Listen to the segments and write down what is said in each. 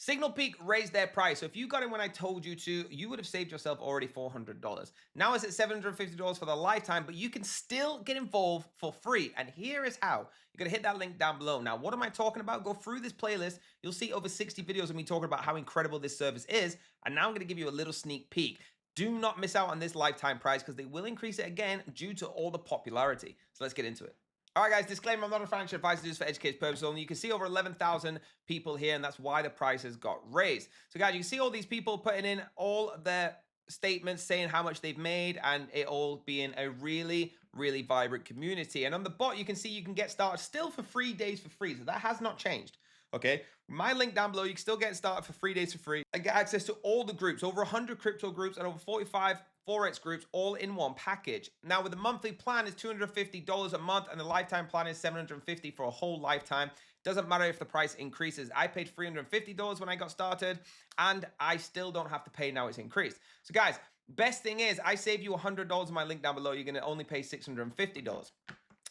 SignalPeak raised their price. So if you got in when I told you to, you would have saved yourself already $400. Now it's at $750 for the lifetime, but you can still get involved for free. And here is how. You're going to hit that link down below. Now, what am I talking about? Go through this playlist. You'll see over 60 videos of me talking about how incredible this service is. And now I'm going to give you a little sneak peek. Do not miss out on this lifetime price because they will increase it again due to all the popularity. So let's get into it. All right, guys, disclaimer, I'm not a financial advisor, this is for educational purposes only. You can see over 11,000 people here, and that's why the prices got raised. So, guys, you can see all these people putting in all their statements saying how much they've made, and it all being a really, really vibrant community. And on the bot, you can see you can get started still for 3 days for free. So that has not changed. Okay, my link down below, you can still get started for 3 days for free and get access to all the groups, over 100 crypto groups and over 45 Forex groups, all in one package. Now, with the monthly plan is $250 a month and the lifetime plan is $750 for a whole lifetime. Doesn't matter if the price increases. I paid $350 when I got started and I still don't have to pay now it's increased. So guys, best thing is I save you $100 in my link down below. You're going to only pay $650.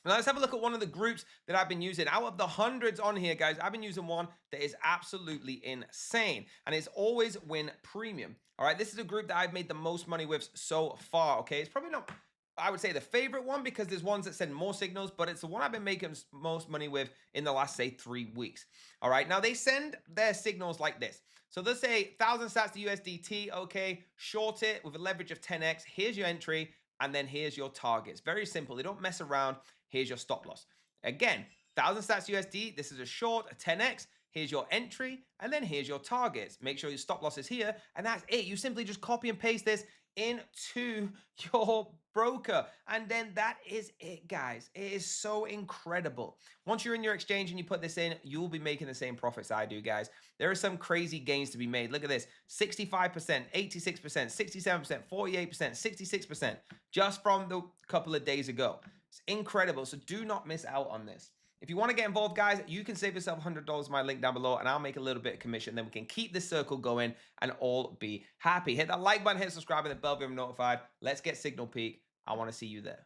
Now, let's have a look at one of the groups that I've been using. Out of the hundreds on here, guys, I've been using one that is absolutely insane, and it's Always Win Premium. All right, this is a group that I've made the most money with so far, okay? It's probably not, I would say, the favorite one because there's ones that send more signals, but it's the one I've been making most money with in the last, say, 3 weeks. All right, now they send their signals like this. So they'll say 1,000 sats to USDT, okay, short it with a leverage of 10x. Here's your entry, and then here's your targets. Very simple. They don't mess around. Here's your stop loss. Again, 1,000 sats USD. This is a short, a 10x. Here's your entry, and then here's your targets. Make sure your stop loss is here, and that's it. You simply just copy and paste this into your broker, and then that is it, guys. It is so incredible. Once you're in your exchange and you put this in, you will be making the same profits I do, guys. There are some crazy gains to be made. Look at this: 65%, 86%, 67%, 48%, 66%, just from the couple of days ago. It's incredible. So do not miss out on this. If you want to get involved, guys, you can save yourself $100 my link down below, and I'll make a little bit of commission. Then we can keep this circle going and all be happy. Hit that like button, hit subscribe, and the bell to be notified. Let's get SignalPeak. I want to see you there.